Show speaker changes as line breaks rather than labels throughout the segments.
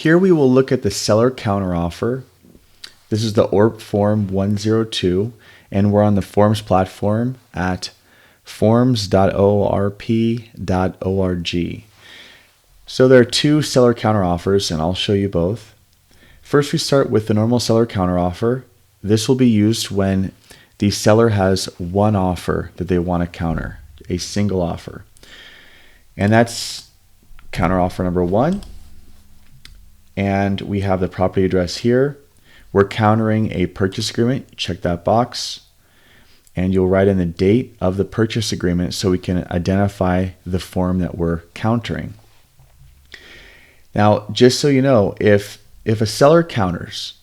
here we will look at the seller counteroffer. This is the ORP form 102, and we're on the forms platform at forms.orp.org. So there are two seller counteroffers, and I'll show you both. First, we start with the normal seller counteroffer. This will be used when the seller has one offer that they want to counter, a single offer. And that's counteroffer number one. And we have the property address here. We're countering a purchase agreement. Check that box. And you'll write in the date of the purchase agreement so we can identify the form that we're countering. Now, just so you know, if a seller counters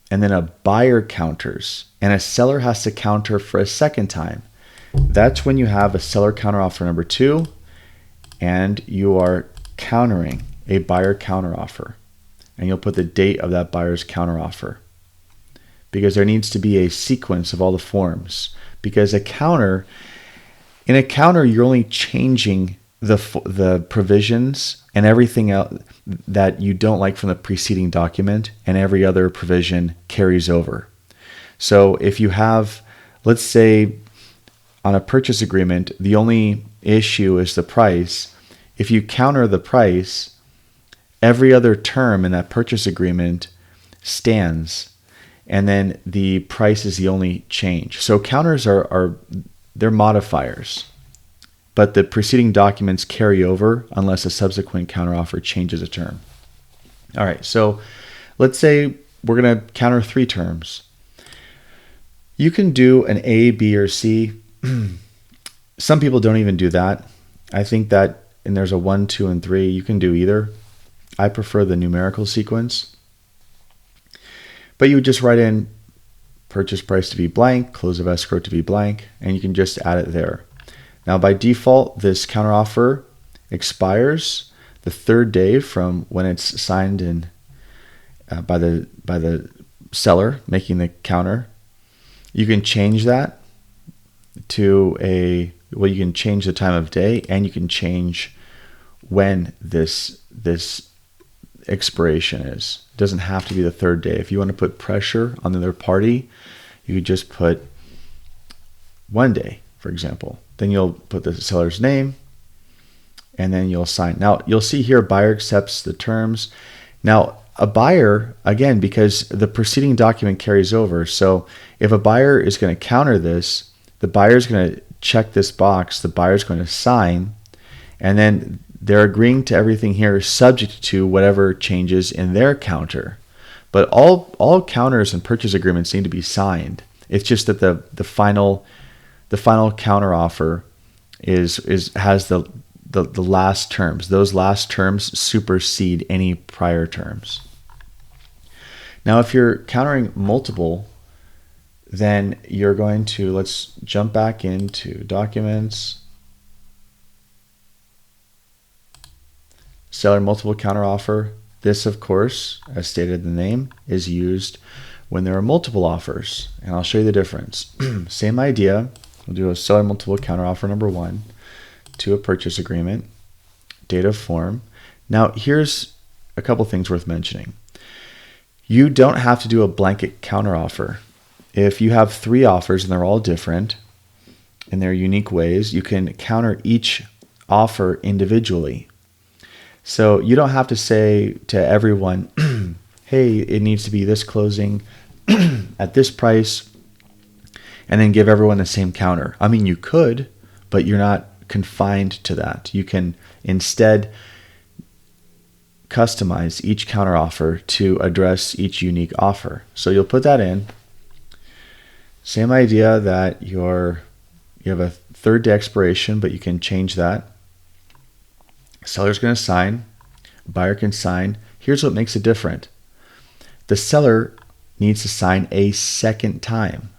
and then a buyer counters and a seller has to counter for a second time, that's when you have a seller counteroffer number two and you are countering a buyer counteroffer. And you'll put the date of that buyer's counteroffer, because there needs to be a sequence of all the forms. Because in a counter, you're only changing the provisions and everything else that you don't like from the preceding document, and every other provision carries over. So if you have, let's say, on a purchase agreement, the only issue is the price. If you counter the price, every other term in that purchase agreement stands, and then the price is the only change. So counters they're modifiers, but the preceding documents carry over unless a subsequent counteroffer changes a term. All right, so let's say we're going to counter three terms. You can do an A, B, or C. Some people don't even do that. I think that, and there's a 1, 2, and 3. You can do either. I prefer the numerical sequence. But you would just write in purchase price to be blank, close of escrow to be blank, and you can just add it there. Now, by default, this counteroffer expires the third day from when it's signed in by the seller making the counter. You can change that to you can change the time of day, and you can change when this expiration is. It doesn't have to be the third day. If you want to put pressure on the other party, you could just put 1 day, for example. Then you'll put the seller's name, and then you'll sign. Now, you'll see here buyer accepts the terms. Now, a buyer, again, because the preceding document carries over, so if a buyer is going to counter this, the buyer is going to check this box, the buyer is going to sign, and then they're agreeing to everything here subject to whatever changes in their counter. But all counters and purchase agreements need to be signed. It's just that the final counteroffer has the last terms. Those last terms supersede any prior terms. Now, if you're countering multiple, then you're going to, let's jump back into documents. Seller multiple counteroffer. This, of course, as stated in the name, is used when there are multiple offers. And I'll show you the difference. Same idea. We'll do a seller multiple counteroffer number one to a purchase agreement, date of form. Now, here's a couple things worth mentioning. You don't have to do a blanket counteroffer. If you have three offers and they're all different in their unique ways, you can counter each offer individually. So you don't have to say to everyone, hey, it needs to be this closing at this price, and then give everyone the same counter. I mean, you could, but you're not confined to that. You can instead customize each counteroffer to address each unique offer. So you'll put that in. Same idea that you have a third day expiration, but you can change that. Seller's going to sign. Buyer can sign. Here's what makes it different. The seller needs to sign a second time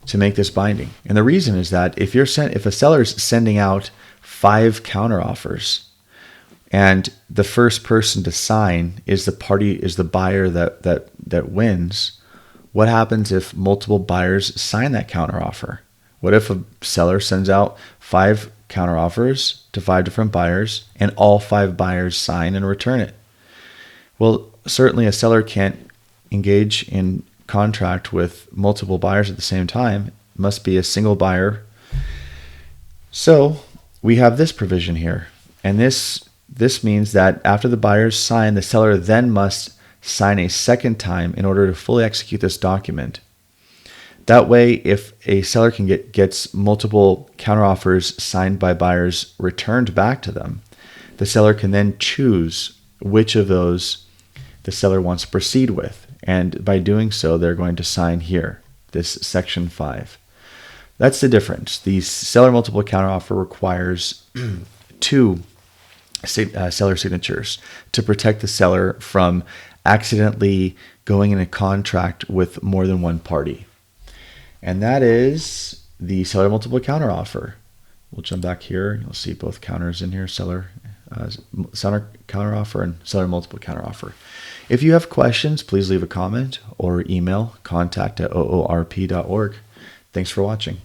to make this binding. And the reason is that if a seller is sending out 5 counteroffers and the first person to sign is the buyer that wins, what happens if multiple buyers sign that counteroffer? What if a seller sends out 5 counteroffers to 5 different buyers, and all 5 buyers sign and return it. Well, certainly a seller can't engage in contract with multiple buyers at the same time. It must be a single buyer. So we have this provision here. And this means that after the buyers sign, the seller then must sign a second time in order to fully execute this document. That way, if a seller gets multiple counteroffers signed by buyers returned back to them, the seller can then choose which of those the seller wants to proceed with. And by doing so, they're going to sign here, this section 5. That's the difference. The seller multiple counteroffer requires 2 seller signatures to protect the seller from accidentally going in a contract with more than one party. And that is the seller multiple counteroffer. We'll jump back here. You'll see both counters in here, seller counteroffer and seller multiple counteroffer. If you have questions, please leave a comment or email contact@oorp.org. Thanks for watching.